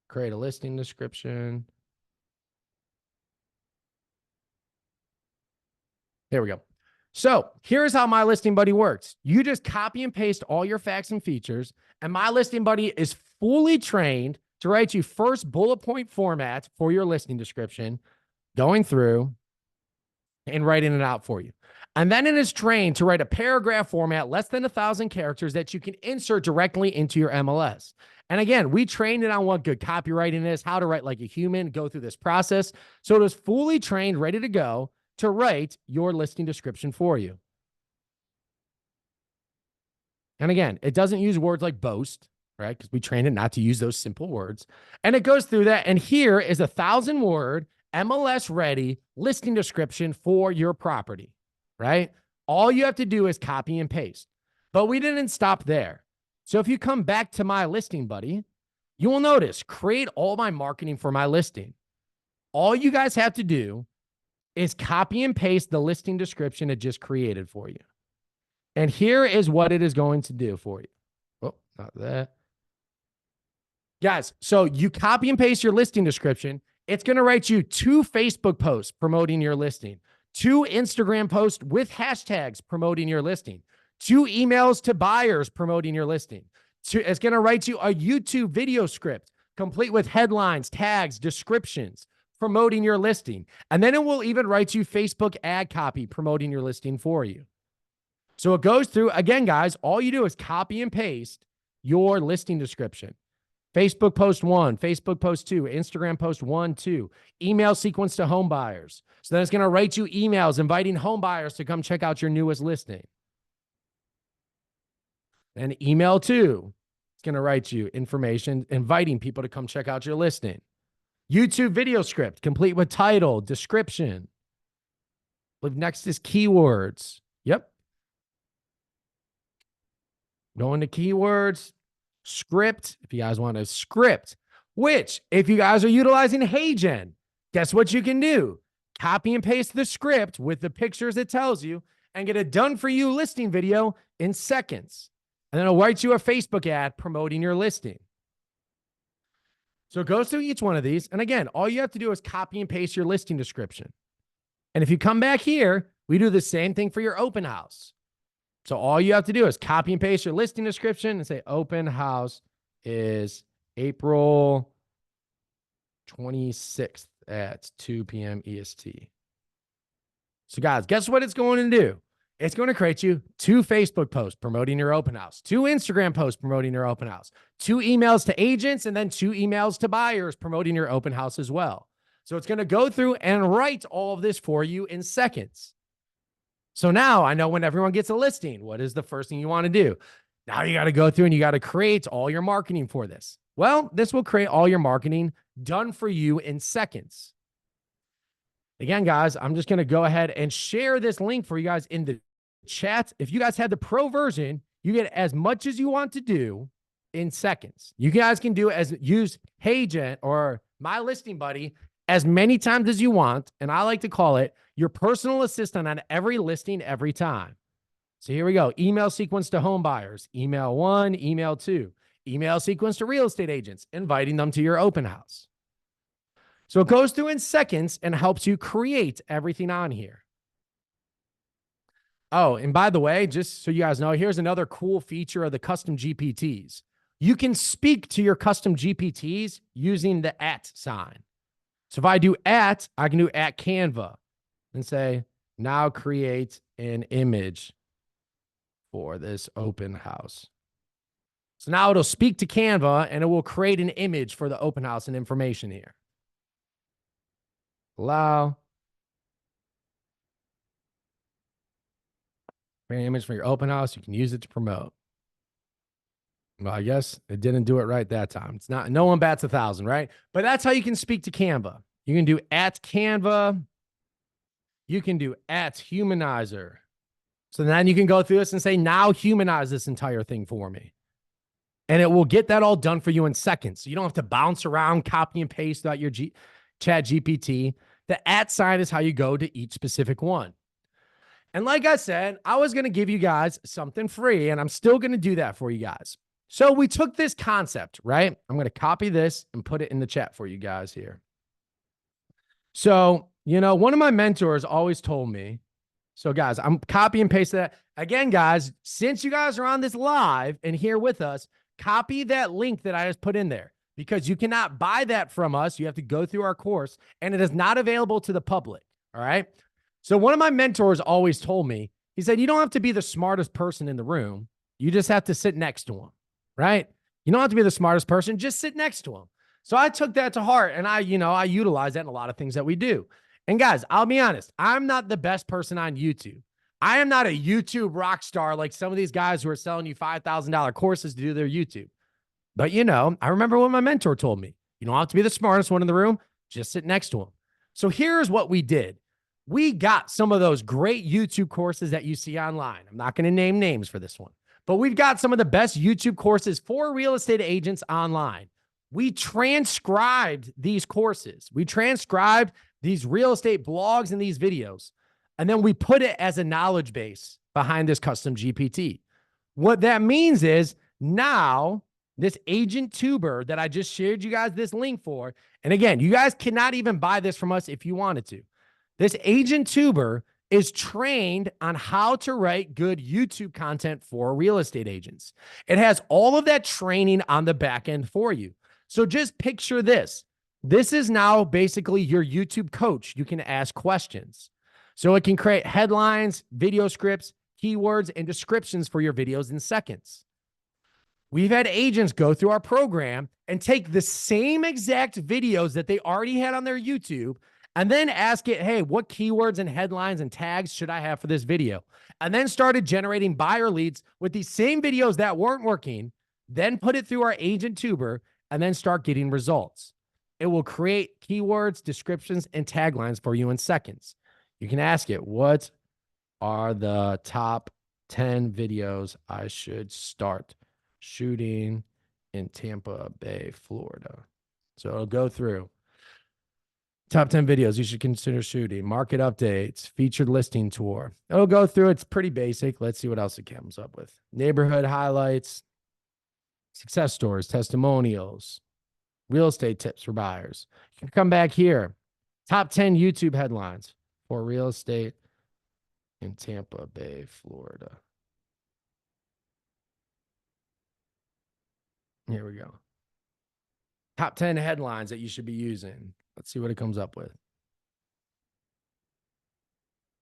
create a listing description. There we go. So here's how My Listing Buddy works. You just copy and paste all your facts and features, and My Listing Buddy is fully trained to write you first bullet point format for your listing description, going through and writing it out for you. And then it is trained to write a paragraph format, less than 1,000 characters, that you can insert directly into your MLS. And again, we trained it on what good copywriting is, how to write like a human, go through this process. So it is fully trained, ready to go to write your listing description for you. And again, it doesn't use words like boast, right? Because we trained it not to use those simple words. And it goes through that. And here is 1,000-word MLS ready listing description for your property, right? All you have to do is copy and paste. But we didn't stop there. So if you come back to My Listing Buddy, you will notice create all my marketing for my listing. All you guys have to do is copy and paste the listing description it just created for you. And here is what it is going to do for you. Oh, not that. Guys, so you copy and paste your listing description. It's going to write you 2 Facebook posts promoting your listing, 2 Instagram posts with hashtags promoting your listing, 2 emails to buyers promoting your listing. It's going to write you a YouTube video script complete with headlines, tags, descriptions promoting your listing. And then it will even write you Facebook ad copy promoting your listing for you. So it goes through, again, guys, all you do is copy and paste your listing description. Facebook post 1, Facebook post 2, Instagram post 1, 2, email sequence to home buyers. So then it's going to write you emails inviting home buyers to come check out your newest listing. And email 2, it's going to write you information inviting people to come check out your listing. YouTube video script complete with title, description. Next is keywords. Yep. Going to keywords. Script, if you guys want a script, which if you guys are utilizing HeyGen, guess what you can do? Copy and paste the script with the pictures it tells you and get a done for you listing video in seconds. And then it'll write you a Facebook ad promoting your listing. So it goes through each one of these. And again, all you have to do is copy and paste your listing description. And if you come back here, we do the same thing for your open house. So all you have to do is copy and paste your listing description and say open house is April 26th at 2 p.m. EST. So guys, guess what it's going to do? It's going to create you 2 Facebook posts promoting your open house, 2 Instagram posts promoting your open house, 2 emails to agents, and then 2 emails to buyers promoting your open house as well. So it's going to go through and write all of this for you in seconds. So now I know when everyone gets a listing, what is the first thing you want to do? Now you got to go through and you got to create all your marketing for this. Well, this will create all your marketing done for you in seconds. Again, guys, I'm just going to go ahead and share this link for you guys in the chat. If you guys had the pro version, you get as much as you want to do in seconds. You guys can do use HeyGen or My Listing Buddy as many times as you want. And I like to call it your personal assistant on every listing every time. So here we go. Email sequence to home buyers. Email 1, email 2. Email sequence to real estate agents, inviting them to your open house. So it goes through in seconds and helps you create everything on here. Oh, and by the way, just so you guys know, here's another cool feature of the custom GPTs. You can speak to your custom GPTs using the @ sign. So if I do @ I can do @ Canva and say, now create an image for this open house. So now it'll speak to Canva and it will create an image for the open house and information here. Allow. Create an image for your open house. You can use it to promote. Well, I guess it didn't do it right that time. It's not, no one bats 1,000, right? But that's how you can speak to Canva. You can do @Canva. You can do @Humanizer. So then you can go through this and say, now humanize this entire thing for me. And it will get that all done for you in seconds. So you don't have to bounce around, copy and paste throughout your chat GPT. The @ is how you go to each specific one. And like I said, I was going to give you guys something free, and I'm still going to do that for you guys. So we took this concept, right? I'm going to copy this and put it in the chat for you guys here. So, you know, one of my mentors always told me, so guys, I'm copy and paste that. Again, guys, since you guys are on this live and here with us, copy that link that I just put in there, because you cannot buy that from us. You have to go through our course, and it is not available to the public. All right. So one of my mentors always told me, he said, you don't have to be the smartest person in the room. You just have to sit next to him, right? You don't have to be the smartest person. Just sit next to him. So I took that to heart, and I utilize that in a lot of things that we do. And guys, I'll be honest, I'm not the best person on YouTube. I am not a YouTube rock star like some of these guys who are selling you $5,000 courses to do their YouTube. But, you know, I remember what my mentor told me. You don't have to be the smartest one in the room. Just sit next to him. So here's what we did. We got some of those great YouTube courses that you see online. I'm not going to name names for this one, but we've got some of the best YouTube courses for real estate agents online. We transcribed these courses. We transcribed these real estate blogs and these videos, and then we put it as a knowledge base behind this custom GPT. What that means is now this agent tuber that I just shared you guys this link for, and again, you guys cannot even buy this from us if you wanted to. This agent tuber is trained on how to write good YouTube content for real estate agents. It has all of that training on the back end for you. So just picture this. This is now basically your YouTube coach. You can ask questions. So it can create headlines, video scripts, keywords, and descriptions for your videos in seconds. We've had agents go through our program and take the same exact videos that they already had on their YouTube and then ask it, hey, what keywords and headlines and tags should I have for this video? And then started generating buyer leads with these same videos that weren't working, then put it through our agent tuber, and then start getting results. It will create keywords, descriptions, and taglines for you in seconds. You can ask it, what are the top 10 videos I should start shooting in Tampa Bay, Florida? So it'll go through top 10 videos you should consider shooting, market updates, featured listing tour. It'll go through. It's pretty basic. Let's see what else it comes up with. Neighborhood highlights, success stories, testimonials, real estate tips for buyers. You can come back here. Top 10 YouTube headlines for real estate in Tampa Bay, Florida. Here we go. Top 10 headlines that you should be using. Let's see what it comes up with.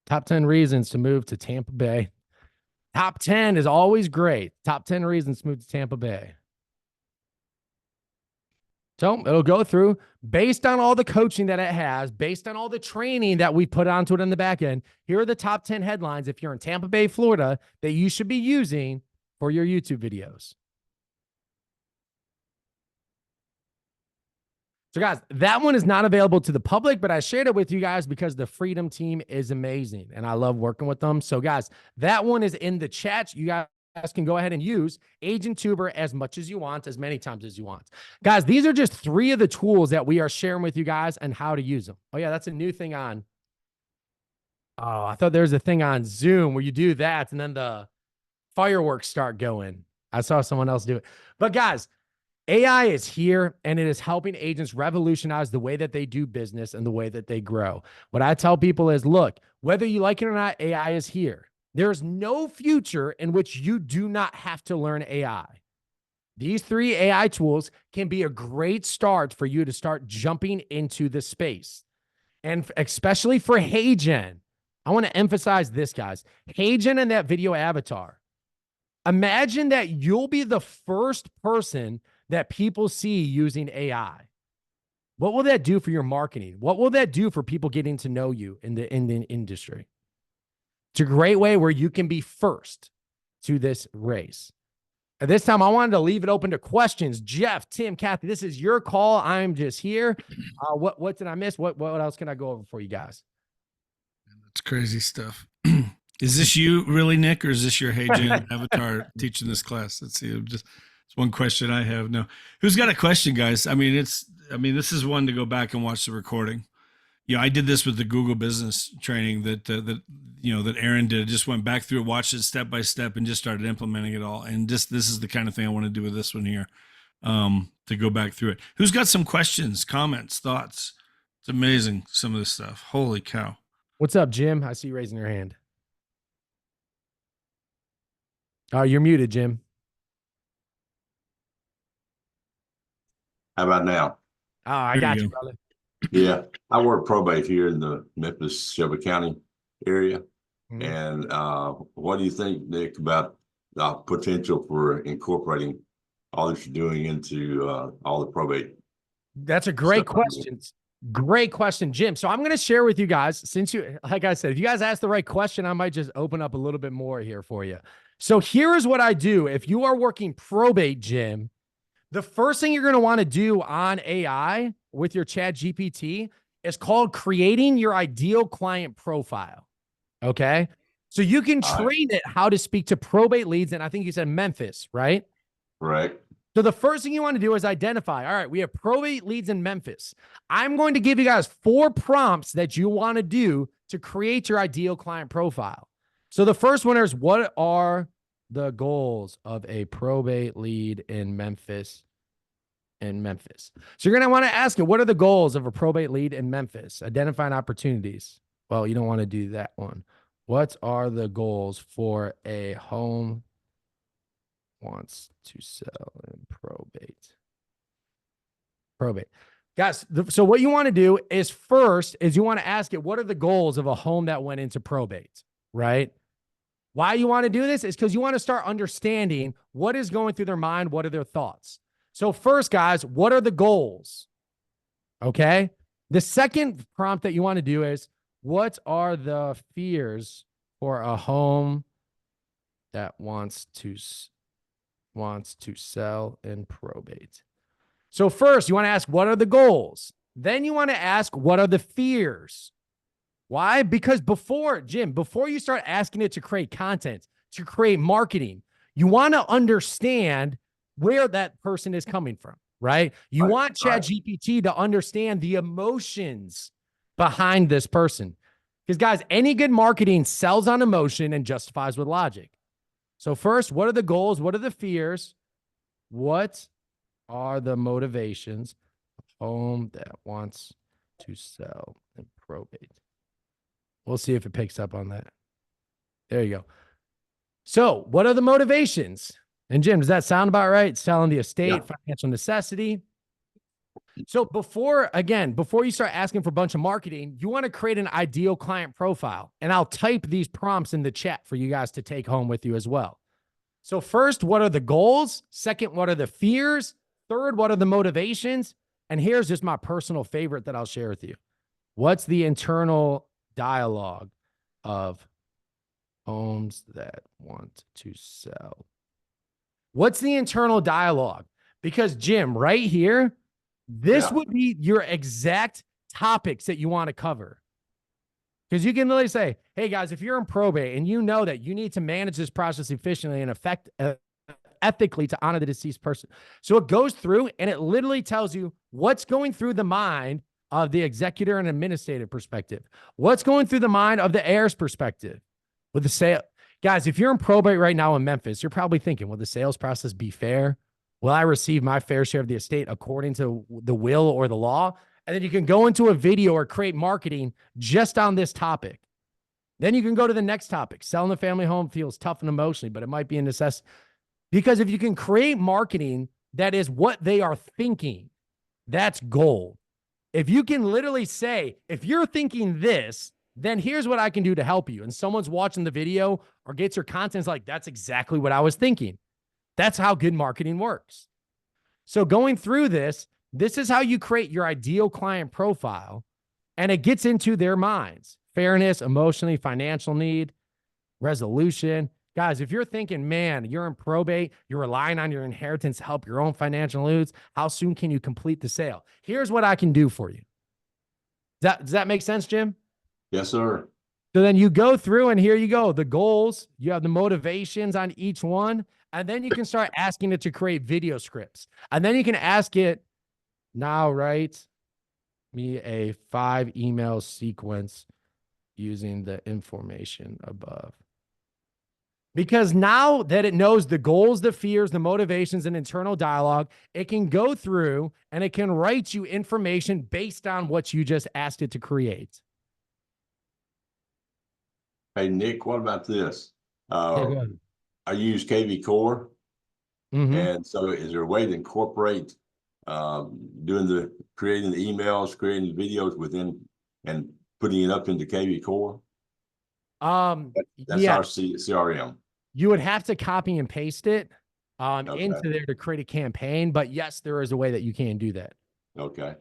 Top 10 reasons to move to Tampa Bay. Top 10 is always great. Top 10 reasons to move to Tampa Bay. So it'll go through based on all the coaching that it has, based on all the training that we put onto it in the back end. Here are the top 10 headlines if you're in Tampa Bay, Florida, that you should be using for your YouTube videos. So guys, that one is not available to the public, but I shared it with you guys because the Freedom team is amazing and I love working with them. So guys, that one is in the chat. You guys can go ahead and use Agent Tuber as much as you want, as many times as you want. Guys, these are just 3 of the tools that we are sharing with you guys and how to use them. Oh yeah, that's a new thing on. Oh, I thought there was a thing on Zoom where you do that and then the fireworks start going. I saw someone else do it. But guys, AI is here and it is helping agents revolutionize the way that they do business and the way that they grow. What I tell people is, look, whether you like it or not, AI is here. There's no future in which you do not have to learn AI. These 3 AI tools can be a great start for you to start jumping into the space. And especially for HeyGen, I want to emphasize this, guys. HeyGen and that video avatar. Imagine that you'll be the first person that people see using AI. What will that do for your marketing? What will that do for people getting to know you in the industry? It's a great way where you can be first to this race. At this time, I wanted to leave it open to questions. Jeff, Tim, Kathy, this is your call. I'm just here. What did I miss? What else can I go over for you guys? That's crazy stuff. Is this you really, Nick, or is this your Hey Jan avatar teaching this class? Let's see. It's one question I have. No, who's got a question, guys? I mean, this is one to go back and watch the recording. I did this with the Google business training that Aaron did. I just went back through it, watched it step by step, and just started implementing it all. And this is the kind of thing I want to do with this one here, to go back through it. Who's got some questions, comments, thoughts? It's amazing, some of this stuff. Holy cow. What's up, Jim? I see you raising your hand. Oh, you're muted, Jim. How about now? Oh, I There got you you, go. brother. Yeah, I work probate here in the Memphis, Shelby County area. Mhm. And what do you think, Nick, about the potential for incorporating all that you're doing into all the probate? That's a great Stuff. question. Great question, Jim. So I'm going to share with you guys, since like I said, if you guys ask the right question, I might just open up a little bit more here for you. So here is what I do. If you are working probate, Jim, the first thing you're going to want to do on AI with your Chat GPT is called creating your ideal client profile. Okay. So you can train it how to speak to probate leads. And I think you said Memphis, right? Correct. So the first thing you want to do is identify, all right, we have probate leads in Memphis. I'm going to give you guys 4 prompts that you want to do to create your ideal client profile. So the first one is, what are the goals of a probate lead in Memphis? So you're going to want to ask it, what are the goals of a probate lead in Memphis? Identifying opportunities. Well, you don't want to do that one. What are the goals for a home wants to sell in probate? Guys, so what you want to do is first is you want to ask it, what are the goals of a home that went into probate, right? Why you want to do this is because you want to start understanding what is going through their mind, what are their thoughts. So first, guys, what are the goals? Okay. The second prompt that you want to do is, what are the fears for a home that wants to sell in probate? So first, you want to ask, what are the goals? Then you want to ask, what are the fears? Why? Because before you start asking it to create content, to create marketing, you want to understand where that person is coming from, right? You want ChatGPT to understand the emotions behind this person. Because guys, any good marketing sells on emotion and justifies with logic. So first, what are the goals? What are the fears? What are the motivations of a home that wants to sell in probate? We'll see if it picks up on that. There you go. So what are the motivations? And Jim, does that sound about right? Selling the estate, financial necessity. So before you start asking for a bunch of marketing, you want to create an ideal client profile. And I'll type these prompts in the chat for you guys to take home with you as well. So first, what are the goals? Second, what are the fears? Third, what are the motivations? And here's just my personal favorite that I'll share with you. What's the internal dialogue of homes that want to sell? What's the internal dialogue? Because Jim, right here, this would be your exact topics that you want to cover. Because you can literally say, hey guys, if you're in probate and you know that you need to manage this process efficiently and ethically to honor the deceased person. So it goes through and it literally tells you what's going through the mind of the executor and administrative perspective. What's going through the mind of the heir's perspective with the sale. Guys, if you're in probate right now in Memphis, you're probably thinking, will the sales process be fair? Will I receive my fair share of the estate according to the will or the law? And then you can go into a video or create marketing just on this topic. Then you can go to the next topic. Selling the family home feels tough and emotionally, but it might be a necessity. Because if you can create marketing that is what they are thinking, that's gold. If you can literally say, if you're thinking this, then here's what I can do to help you. And someone's watching the video or gets your content like, that's exactly what I was thinking. That's how good marketing works. So going through this is how you create your ideal client profile, and it gets into their minds: fairness, emotionally, financial need. resolution. Guys, if you're thinking, man, you're in probate, you're relying on your inheritance to help your own financial needs, how soon can you complete the sale? Here's what I can do for you. Does that make sense, Jim? Yes, sir. So then you go through and here you go. The goals, you have the motivations on each one. And then you can start asking it to create video scripts. And then you can ask it, now write me a 5 email sequence using the information above. Because now that it knows the goals, the fears, the motivations, and internal dialogue, it can go through and it can write you information based on what you just asked it to create. Hey, Nick, what about this? Yeah, go ahead. I use KV Core. Mhm. And so is there a way to incorporate creating the emails, creating the videos within and putting it up into KV Core? That's Yeah, our CRM. you would have to copy and paste it Okay. into there to create a campaign. But yes, there is a way that you can do that. Okay.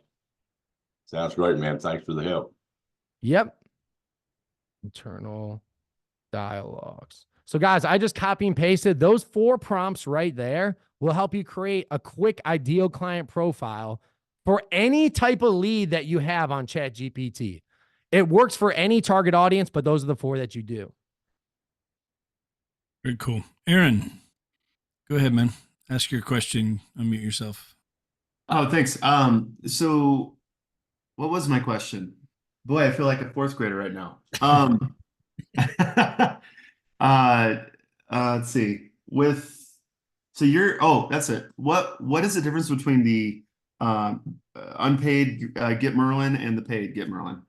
Sounds great, man. Thanks for the help. Yep. Internal dialogues. So guys, I just copy and pasted those 4 prompts right there will help you create a quick ideal client profile for any type of lead that you have on ChatGPT. It works for any target audience, but those are the 4 that you do. Very cool. Aaron, go ahead, man. Ask your question. Unmute yourself. Oh, thanks. So what was my question? Boy, I feel like a 4th grader right now. Let's see. That's it. What is the difference between the unpaid Get Merlin and the paid Get Merlin?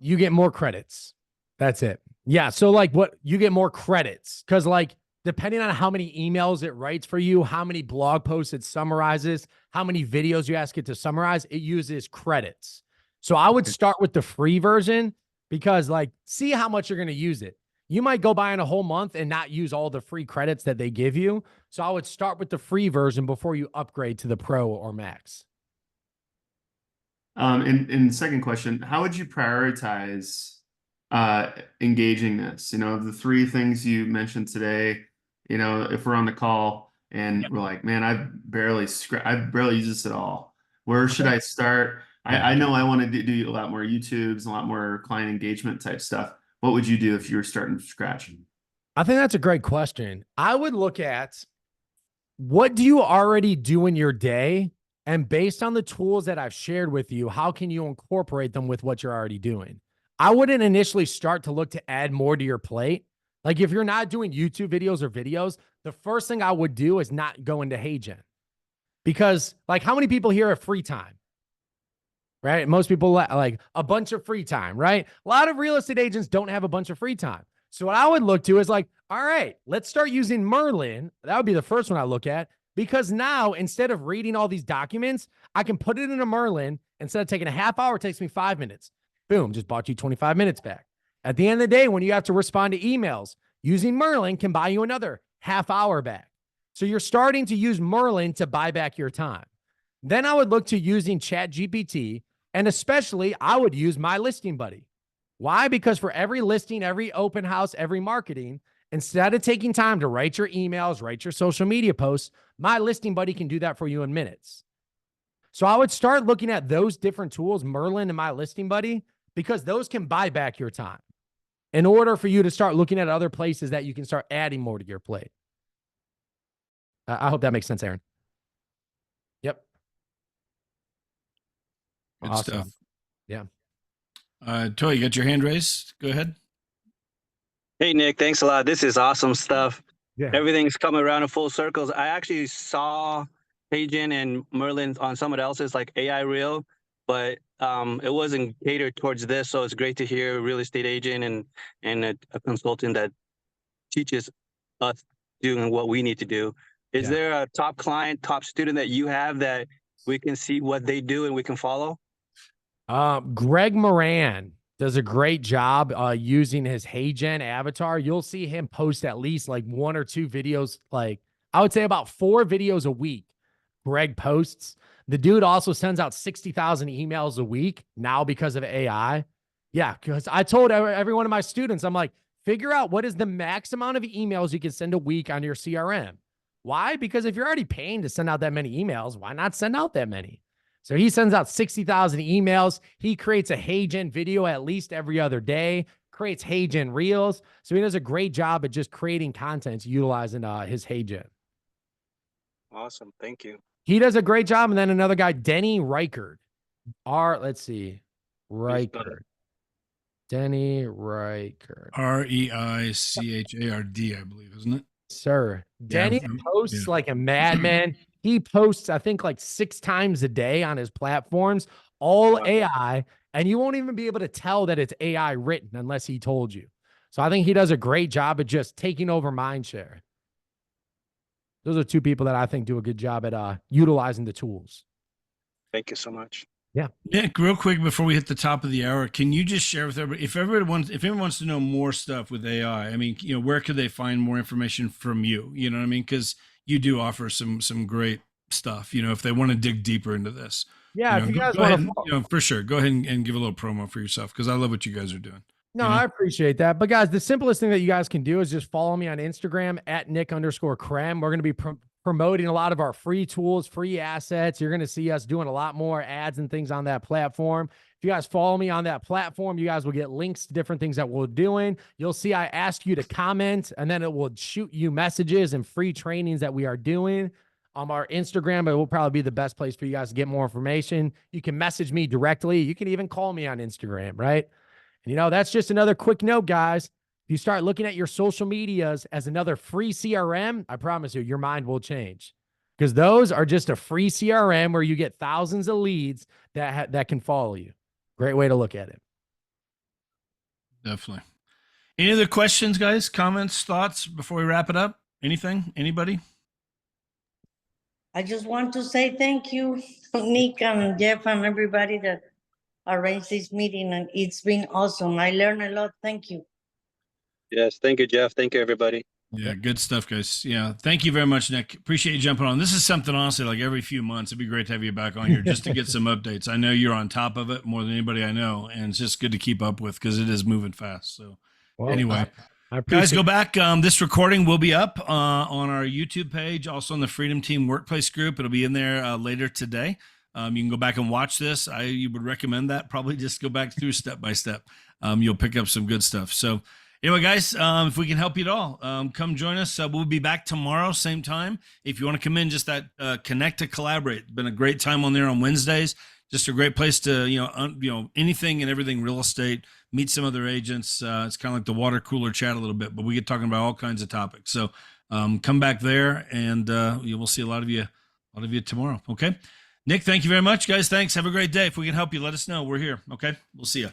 You get more credits. That's it. Yeah. So like what you get more credits because like depending on how many emails it writes for you, how many blog posts it summarizes, how many videos you ask it to summarize, it uses credits. So I would start with the free version because like see how much you're going to use it. You might go by in a whole month and not use all the free credits that they give you. So I would start with the free version before you upgrade to the pro or max. And second question, how would you prioritize engaging this? You know, the 3 things you mentioned today, you know, if we're on the call and we're like, man, I've barely used this at all. Where should I start? I know I want to do a lot more YouTubes, a lot more client engagement type stuff. What would you do if you were starting from scratch? I think that's a great question. I would look at what do you already do in your day? And based on the tools that I've shared with you, how can you incorporate them with what you're already doing? I wouldn't initially start to look to add more to your plate. Like if you're not doing YouTube videos or videos, the first thing I would do is not go into HeyGen. Because like how many people here have free time? Right? Most people like a bunch of free time, right? A lot of real estate agents don't have a bunch of free time. So what I would look to is like, all right, let's start using Merlin. That would be the first one I look at because now instead of reading all these documents, I can put it in a Merlin. Instead of taking a half hour, it takes me 5 minutes. Boom, just bought you 25 minutes back. At the end of the day, when you have to respond to emails, using Merlin can buy you another half hour back. So you're starting to use Merlin to buy back your time. Then I would look to using ChatGPT, and especially I would use My Listing Buddy. Why? Because for every listing, every open house, every marketing, instead of taking time to write your emails, write your social media posts, My Listing Buddy can do that for you in minutes. So I would start looking at those different tools, Merlin and My Listing Buddy, because those can buy back your time in order for you to start looking at other places that you can start adding more to your plate. I hope that makes sense, Aaron. Yep. Good Awesome. stuff. Yeah. Toy, you got your hand raised? Go ahead. Hey, Nick, thanks a lot. This is awesome stuff. Yeah. Everything's coming around in full circles. I actually saw HeyGen and Merlin on someone else's like AI Reel, but it wasn't catered towards this. So it's great to hear a real estate agent and a consultant that teaches us doing what we need to do. Is there a top client, top student that you have that we can see what they do and we can follow? Greg Moran does a great job using his HeyGen avatar. You'll see him post at least like 1 or 2 videos, like I would say about 4 videos a week. Greg posts. The dude also sends out 60,000 emails a week now because of AI. Yeah, because I told every one of my students, I'm like, Figure out what is the max amount of emails you can send a week on your CRM. Why? Because if you're already paying to send out that many emails, why not send out that many? So he sends out 60,000 emails. He creates a HeyGen video at least every other day, creates HeyGen reels. So he does a great job at just creating content utilizing his HeyGen. Awesome. Thank you. He does a great job. And then another guy, Denny Reichard. Let's see. Reichard. Denny Reichard. Reichard, I believe, isn't it? Sir. Denny posts like a madman. He posts, I think, like 6 times a day on his platforms, all AI, and you won't even be able to tell that it's AI written unless he told you. So I think he does a great job at just taking over mindshare. Those are 2 people that I think do a good job at utilizing the tools. Thank you so much. Yeah. Nick, real quick before we hit the top of the hour, can you just share with everybody, if anyone wants to know more stuff with AI, I mean, where could they find more information from you? You know what I mean? Because you do offer some great stuff, if they want to dig deeper into this. Yeah, if you guys go ahead want and, for sure, go ahead and give a little promo for yourself, because I love what you guys are doing. No, I appreciate that. But guys, the simplest thing that you guys can do is just follow me on Instagram at Nick_Krem. We're going to be promoting a lot of our free tools, free assets. You're going to see us doing a lot more ads and things on that platform. If you guys follow me on that platform, you guys will get links to different things that we're doing. You'll see I ask you to comment, and then it will shoot you messages and free trainings that we are doing on our Instagram, but it will probably be the best place for you guys to get more information. You can message me directly. You can even call me on Instagram, right? And that's just another quick note, guys. If you start looking at your social medias as another free CRM, I promise you, your mind will change, because those are just a free CRM where you get thousands of leads that can follow you. Great way to look at it. Definitely. Any other questions, guys? Comments, thoughts before we wrap it up? Anything? Anybody? I just want to say thank you, Nick and Jeff and everybody that arranged this meeting, and it's been awesome. I learned a lot. Thank you. Yes. Thank you, Jeff. Thank you, everybody. Yeah, good stuff, guys. Yeah, thank you very much, Nick. Appreciate you jumping on. This is something, honestly, like every few months, it'd be great to have you back on here just to get some updates. I know you're on top of it more than anybody I know, and it's just good to keep up with because it is moving fast. So anyway, guys, go back. This recording will be up on our YouTube page, also on the Freedom Team Workplace group. It'll be in there later today. You can go back and watch this. You would recommend that. Probably just go back through step by step. You'll pick up some good stuff. So anyway, guys, if we can help you at all, come join us. We'll be back tomorrow, same time. If you want to come in, just that connect to collaborate. It's been a great time on there on Wednesdays. Just a great place to, anything and everything real estate, meet some other agents. It's kind of like the water cooler chat a little bit, but we get talking about all kinds of topics. So come back there, and we'll see a lot of you tomorrow. Okay. Nick, thank you very much, guys. Thanks. Have a great day. If we can help you, let us know. We're here. Okay. We'll see you.